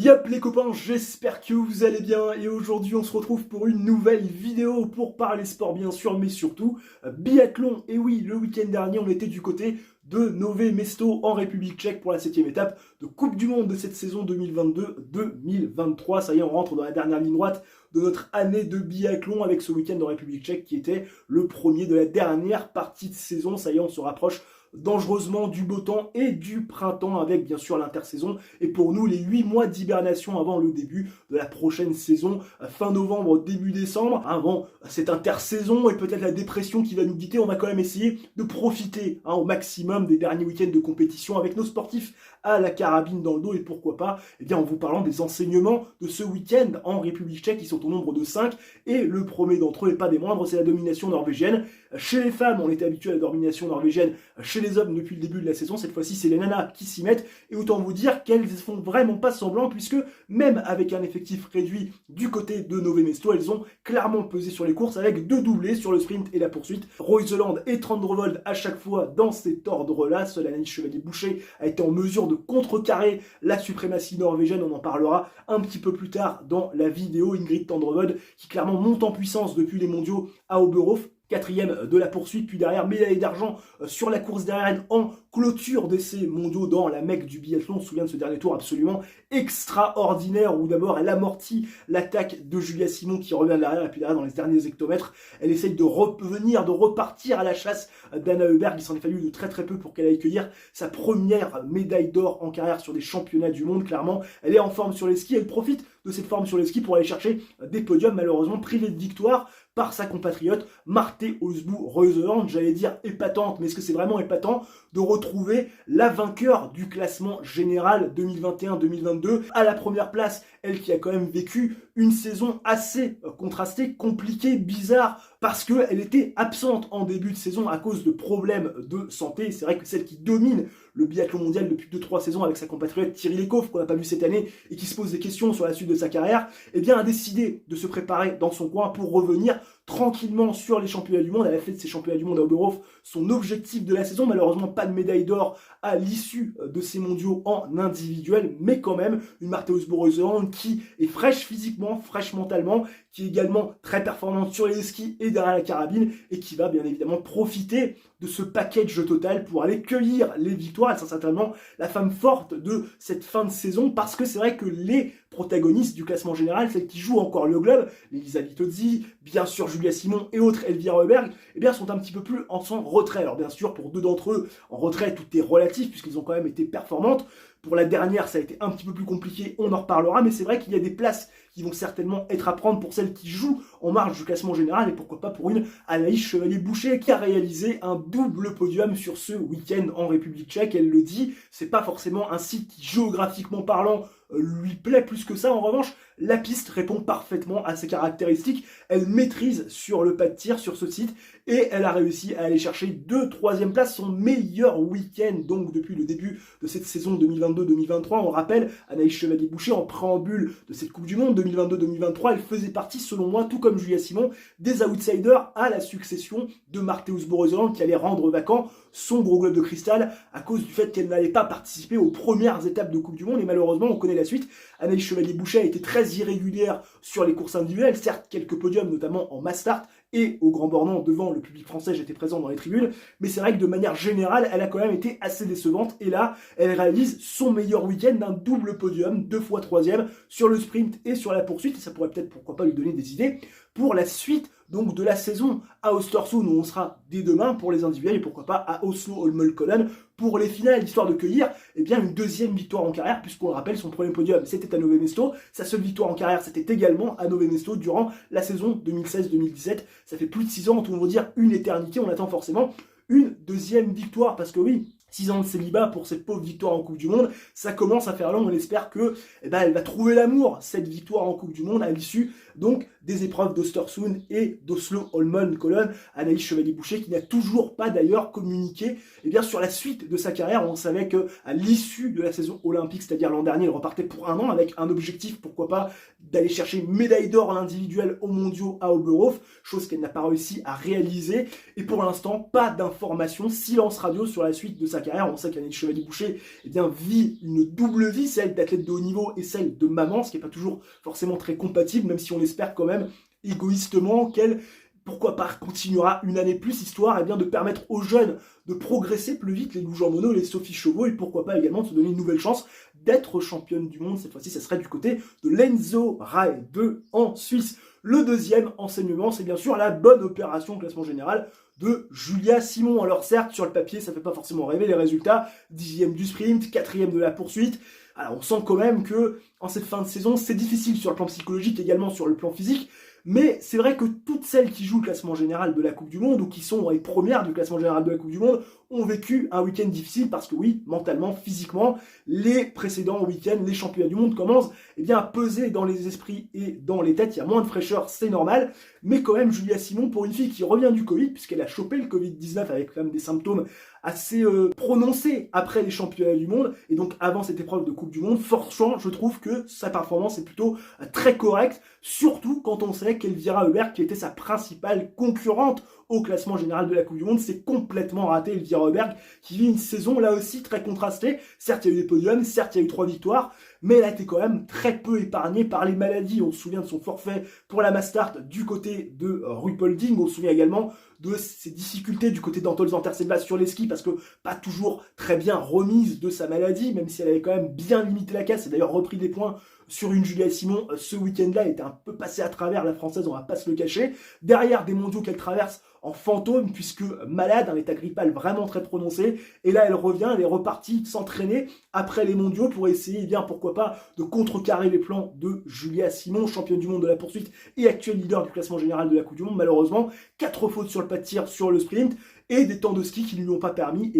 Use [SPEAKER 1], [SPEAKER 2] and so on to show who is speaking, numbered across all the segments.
[SPEAKER 1] Yop les copains, j'espère que vous allez bien et aujourd'hui on se retrouve pour une nouvelle vidéo pour parler sport bien sûr mais surtout biathlon. Et oui, le week-end dernier on était du côté de Nové Mesto en République tchèque pour la 7e étape de Coupe du Monde de cette saison 2022-2023. Ça y est, on rentre dans la dernière ligne droite de notre année de biathlon avec ce week-end en République tchèque qui était le premier de la dernière partie de saison. Ça y est, on se rapproche dangereusement du beau temps et du printemps avec bien sûr l'intersaison et pour nous les 8 mois d'hibernation avant le début de la prochaine saison fin novembre début décembre. Avant cette intersaison et peut-être la dépression qui va nous guider, on va quand même essayer de profiter au maximum des derniers week-ends de compétition avec nos sportifs à la carabine dans le dos et pourquoi pas en vous parlant des enseignements de ce week-end en République tchèque qui sont au nombre de 5 et le premier d'entre eux et pas des moindres, c'est la domination norvégienne. Chez les femmes, on était habitué à la domination norvégienne. Chez les hommes, depuis le début de la saison, cette fois-ci, c'est les nanas qui s'y mettent. Et autant vous dire qu'elles font vraiment pas semblant, puisque même avec un effectif réduit du côté de Nové Mesto, elles ont clairement pesé sur les courses avec 2 doublés sur le sprint et la poursuite. Reuseland et Trandrevold à chaque fois dans cet ordre-là. Seule Anaïs Chevalier-Boucher a été en mesure de contrecarrer la suprématie norvégienne. On en parlera un petit peu plus tard dans la vidéo. Ingrid Trandrevold qui clairement monte en puissance depuis les mondiaux à Oberhof. 4e de la poursuite, puis derrière médaille d'argent sur la course derrière en clôture d'essais mondiaux dans la Mecque du biathlon. On se souvient de ce dernier tour absolument extraordinaire où d'abord elle amortit l'attaque de Julia Simon qui revient derrière et puis derrière dans les derniers hectomètres elle essaye de revenir, de repartir à la chasse d'Anna Heuberg. Il s'en est fallu de très peu pour qu'elle aille cueillir sa première médaille d'or en carrière sur des championnats du monde. Clairement, elle est en forme sur les skis, elle profite de cette forme sur les skis pour aller chercher des podiums, malheureusement privée de victoire par sa compatriote Marte Osbu-Reuseland. J'allais dire épatante, mais est-ce que c'est vraiment épatant de retrouver la vainqueur du classement général 2021-2022 à la première place, elle qui a quand même vécu une saison assez contrastée, compliquée, bizarre, parce qu'elle était absente en début de saison à cause de problèmes de santé. C'est vrai que celle qui domine le biathlon mondial depuis 2-3 saisons avec sa compatriote Thierry Lekhoff, qu'on n'a pas vu cette année et qui se pose des questions sur la suite de sa carrière, a décidé de se préparer dans son coin pour revenir tranquillement sur les championnats du monde. Elle a fait de ces championnats du monde à Oberhof son objectif de la saison. Malheureusement, pas de médaille d'or à l'issue de ces mondiaux en individuel, mais quand même une Marte Osbu-Reuseland qui est fraîche physiquement, fraîche mentalement, qui est également très performante sur les skis et derrière la carabine et qui va bien évidemment profiter de ce package total pour aller cueillir les victoires. Elle sera certainement la femme forte de cette fin de saison parce que c'est vrai que les protagonistes du classement général, celles qui jouent encore le globe, Elisa Vitozzi, bien sûr Julia Simon et autres Elvira Heuberg, sont un petit peu plus en son retrait. Alors bien sûr, pour 2 d'entre eux, en retrait, tout est relatif puisqu'ils ont quand même été performantes. Pour la dernière, ça a été un petit peu plus compliqué, on en reparlera, mais c'est vrai qu'il y a des places qui vont certainement être à prendre pour celles qui jouent en marge du classement général et pourquoi pas pour une Anaïs Chevalier-Boucher qui a réalisé un double podium sur ce week-end en République tchèque. Elle le dit, c'est pas forcément un site qui géographiquement parlant lui plaît plus que ça. En revanche, la piste répond parfaitement à ses caractéristiques. Elle maîtrise sur le pas de tir sur ce site et elle a réussi à aller chercher 2 3e places, son meilleur week-end donc depuis le début de cette saison 2022-2023. On rappelle, Anaïs Chevalier-Boucher en préambule de cette Coupe du Monde 2022-2023, elle faisait partie selon moi, tout comme Julia Simon, des outsiders à la succession de Marte Osbu-Reuseland qui allait rendre vacant son gros globe de cristal à cause du fait qu'elle n'allait pas participer aux premières étapes de Coupe du Monde et malheureusement on connaît la suite. Anaïs Chevalier-Boucher a été très irrégulière sur les courses individuelles, certes quelques podiums notamment en mass start et au Grand Bornand devant le public français, j'étais présent dans les tribunes, mais c'est vrai que de manière générale, elle a quand même été assez décevante et là, elle réalise son meilleur week-end d'un double podium, 2 fois 3e sur le sprint et sur la poursuite et ça pourrait peut-être pourquoi pas lui donner des idées pour la suite donc de la saison à Östersund où on sera dès demain pour les individuels et pourquoi pas à Oslo-Holmenkollen pour les finales, histoire de cueillir une 2e victoire en carrière puisqu'on le rappelle son premier podium c'était à Nové Mesto, sa seule victoire en carrière c'était également à Nové Mesto durant la saison 2016-2017. Ça fait plus de 6 ans, tout le monde va dire une éternité, on attend forcément une 2e victoire parce que oui, 6 ans de célibat pour cette pauvre victoire en Coupe du Monde, ça commence à faire long. On espère que elle va trouver l'amour, cette victoire en Coupe du Monde, à l'issue donc des épreuves d'Östersund et d'Oslo-Holmenkollen. Anaïs Chevalier-Boucher qui n'a toujours pas d'ailleurs communiqué sur la suite de sa carrière. On savait qu'à l'issue de la saison olympique, c'est-à-dire l'an dernier, elle repartait pour 1 an avec un objectif, pourquoi pas, d'aller chercher une médaille d'or en individuel aux mondiaux à Oberhof, chose qu'elle n'a pas réussi à réaliser. Et pour l'instant, pas d'informations, silence radio sur la suite de sa sa carrière. On sait qu'Anneli Chevalier-Boucher vit une double vie, celle d'athlète de haut niveau et celle de maman, ce qui n'est pas toujours forcément très compatible, même si on espère quand même égoïstement qu'elle, pourquoi pas, continuera une année plus, histoire de permettre aux jeunes de progresser plus vite, les Lou Jean Monod, les Sophie Chauveau, et pourquoi pas également de se donner une nouvelle chance d'être championne du monde. Cette fois-ci, ça serait du côté de l'Enzo Rai 2 en Suisse. Le deuxième enseignement, c'est bien sûr la bonne opération classement général de Julia Simon. Alors certes, sur le papier, ça ne fait pas forcément rêver les résultats. 10e du sprint, 4e de la poursuite. Alors on sent quand même que en cette fin de saison, c'est difficile sur le plan psychologique, également sur le plan physique. Mais c'est vrai que toutes celles qui jouent le classement général de la Coupe du Monde ou qui sont les premières du classement général de la Coupe du Monde ont vécu un week-end difficile parce que oui, mentalement, physiquement, les précédents week-ends, les championnats du monde commencent à peser dans les esprits et dans les têtes. Il y a moins de fraîcheur, c'est normal. Mais quand même, Julia Simon, pour une fille qui revient du Covid, puisqu'elle a chopé le Covid-19 avec quand même des symptômes assez prononcés après les championnats du monde, et donc avant cette épreuve de Coupe du Monde, franchement, je trouve que sa performance est plutôt très correcte, surtout quand on sait qu'Elvira Heuberg, qui était sa principale concurrente au classement général de la Coupe du Monde, s'est complètement raté. Elvira Heuberg, qui vit une saison là aussi très contrastée. Certes, il y a eu des podiums, certes, il y a eu 3 victoires, mais elle a été quand même très peu épargnée par les maladies. On se souvient de son forfait pour la Mastart du côté de Ruhpolding. On se souvient également de ses difficultés du côté d'Antoine Zanterselva sur les skis, parce que pas toujours très bien remise de sa maladie, même si elle avait quand même bien limité la casse. Elle a d'ailleurs repris des points sur une Julia Simon ce week-end-là. Elle était un peu passée à travers, la Française, on va pas se le cacher. Derrière des mondiaux qu'elle traverse en fantôme, puisque malade, un état grippal vraiment très prononcé. Et là, elle revient, elle est repartie s'entraîner après les mondiaux pour essayer, pourquoi pas, de contrecarrer les plans de Julia Simon, championne du monde de la poursuite et actuel leader du classement général de la Coupe du Monde. Malheureusement, 4 fautes sur le pas de tir sur le sprint et des temps de ski qui ne lui ont pas permis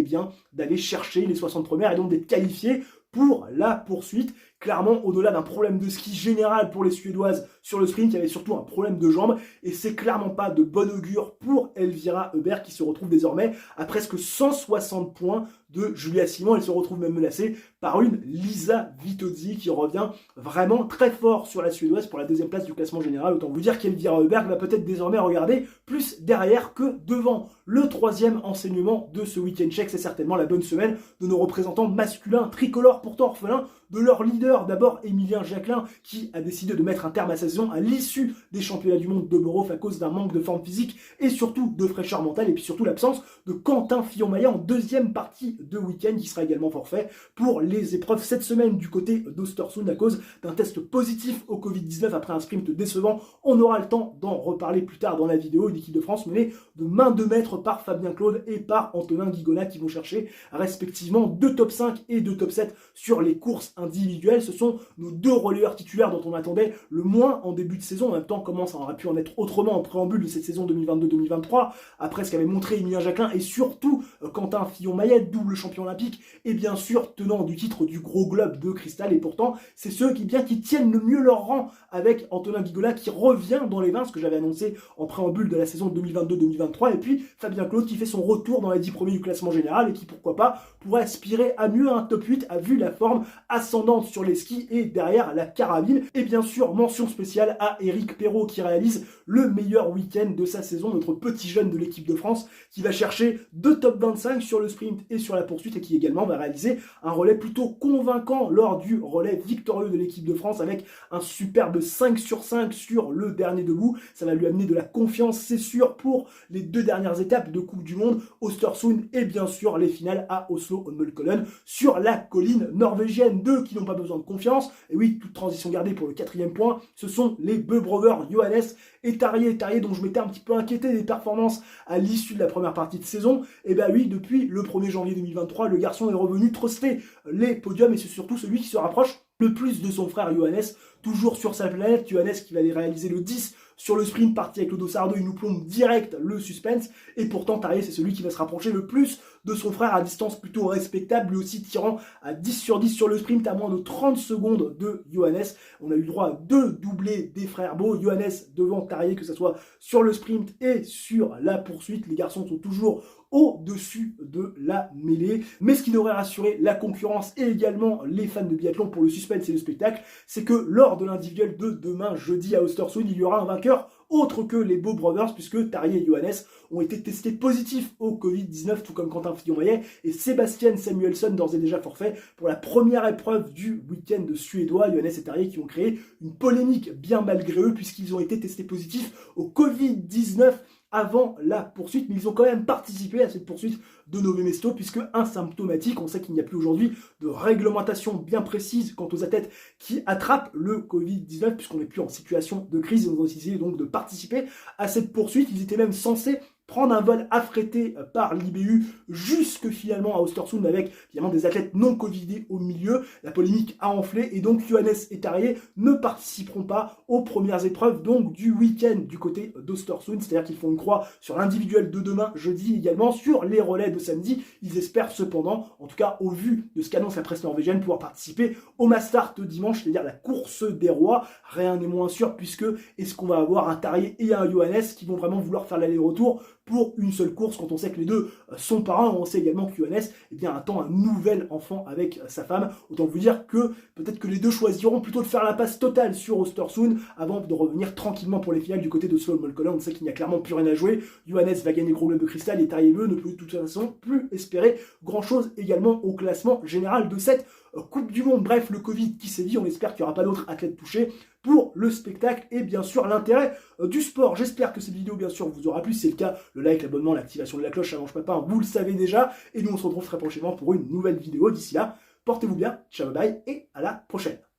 [SPEAKER 1] d'aller chercher les 60 premières et donc d'être qualifiée pour la poursuite. Clairement, au-delà d'un problème de ski général pour les Suédoises sur le sprint, il y avait surtout un problème de jambes, et c'est clairement pas de bon augure pour Elvira Heuberg, qui se retrouve désormais à presque 160 points de Julia Simon. Elle se retrouve même menacée par une Lisa Vitozzi qui revient vraiment très fort sur la Suédoise pour la deuxième place du classement général. Autant vous dire qu'Elvira Heuberg va peut-être désormais regarder plus derrière que devant. Le troisième enseignement de ce week-end check, c'est certainement la bonne semaine de nos représentants masculins tricolores, pourtant orphelins de leur leader. D'abord, Émilien Jacquelin, qui a décidé de mettre un terme à sa saison à l'issue des championnats du monde de Bordeaux à cause d'un manque de forme physique et surtout de fraîcheur mentale, et puis surtout l'absence de Quentin Fillon-Maillet en deuxième partie de week-end, qui sera également forfait pour les épreuves cette semaine du côté d'Östersund à cause d'un test positif au Covid-19 après un sprint décevant. On aura le temps d'en reparler plus tard dans la vidéo. Une équipe de France menée de main de maître par Fabien Claude et par Antonin Guigonat, qui vont chercher respectivement 2 top 5 et 2 top 7 sur les courses individuelles. Ce sont nos 2 relayeurs titulaires dont on attendait le moins en début de saison. En même temps, comment ça aurait pu en être autrement en préambule de cette saison 2022-2023, après ce qu'avait montré Émilien Jacquelin et surtout Quentin Fillon-Maillet, double champion olympique et bien sûr tenant du titre du gros globe de cristal. Et pourtant, c'est ceux qui tiennent le mieux leur rang, avec Antonin Guigonat qui revient dans les 20, ce que j'avais annoncé en préambule de la saison 2022-2023, et puis Fabien Claude qui fait son retour dans les 10 premiers du classement général et qui, pourquoi pas, pourrait aspirer à mieux à un top 8, a vu la forme ascendante sur les skis et derrière la carabine. Et bien sûr, mention spéciale à Éric Perrault qui réalise le meilleur week-end de sa saison, notre petit jeune de l'équipe de France qui va chercher 2 top 25 sur le sprint et sur la poursuite, et qui également va réaliser un relais plutôt convaincant lors du relais victorieux de l'équipe de France avec un superbe 5 sur 5 sur le dernier debout. Ça va lui amener de la confiance, c'est sûr, pour les 2 dernières étapes de Coupe du Monde, Östersund et bien sûr les finales à Oslo-Holmenkollen sur la colline norvégienne. 2 qui n'ont pas besoin de confiance, et oui, toute transition gardée pour le 4e point, ce sont les Bø Brothers, Johannes et Tarjei dont je m'étais un petit peu inquiété des performances à l'issue de la première partie de saison. Et bah oui, depuis le 1er janvier 2023, le garçon est revenu truster les podiums, et c'est surtout celui qui se rapproche le plus de son frère Johannes, toujours sur sa planète. Johannes qui va aller réaliser le 10 sur le sprint, parti avec le dossard 2, il nous plombe direct le suspense, et pourtant Tarjei c'est celui qui va se rapprocher le plus de son frère à distance plutôt respectable, lui aussi tirant à 10 sur 10 sur le sprint à moins de 30 secondes de Johannes. On a eu le droit à 2 doublés des frères Bø, Johannes devant Tarjei, que ce soit sur le sprint et sur la poursuite. Les garçons sont toujours au-dessus de la mêlée. Mais ce qui devrait rassurer la concurrence et également les fans de biathlon pour le suspense et le spectacle, c'est que lors de l'individuel de demain, jeudi à Östersund, il y aura un vainqueur vainqueurs autres que les Beau Brothers, puisque Tari et Johannes ont été testés positifs au Covid-19, tout comme Quentin Fillon-Maillet et Sébastien Samuelsson, d'ores et déjà forfait pour la première épreuve du week-end suédois. Johannes et Tari qui ont créé une polémique bien malgré eux, puisqu'ils ont été testés positifs au Covid-19 avant la poursuite, mais ils ont quand même participé à cette poursuite de Nové Mesto, puisque asymptomatique, on sait qu'il n'y a plus aujourd'hui de réglementation bien précise quant aux athlètes qui attrapent le Covid-19, puisqu'on n'est plus en situation de crise. Ils ont décidé donc de participer à cette poursuite. Ils étaient même censés prendre un vol affrété par l'IBU jusque finalement à Östersund avec évidemment des athlètes non covidés au milieu. La polémique a enflé et donc Johannes et Tari ne participeront pas aux premières épreuves donc du week-end du côté d'Östersund. C'est-à-dire qu'ils font une croix sur l'individuel de demain, jeudi, également sur les relais de samedi. Ils espèrent cependant, en tout cas au vu de ce qu'annonce la presse norvégienne, pouvoir participer au Mastart de dimanche, c'est-à-dire la course des rois. Rien n'est moins sûr, puisque est-ce qu'on va avoir un Tari et un Johannes qui vont vraiment vouloir faire l'aller-retour pour une seule course, quand on sait que les deux sont parents. On sait également que Johannes attend un nouvel enfant avec sa femme. Autant vous dire que peut-être que les deux choisiront plutôt de faire la passe totale sur Östersund avant de revenir tranquillement pour les finales du côté de Sloan Molkola. On sait qu'il n'y a clairement plus rien à jouer. Johannes va gagner gros globe de cristal et Tari ne peut de toute façon plus espérer grand-chose également au classement général de cette Coupe du Monde. Bref, le Covid qui sévit, on espère qu'il n'y aura pas d'autres athlètes touchés pour le spectacle et bien sûr l'intérêt du sport. J'espère que cette vidéo bien sûr vous aura plu. Si c'est le cas, le like, l'abonnement, l'activation de la cloche, ça mange pas pain, vous le savez déjà. Et nous on se retrouve très prochainement pour une nouvelle vidéo. D'ici là, portez-vous bien, ciao bye et à la prochaine.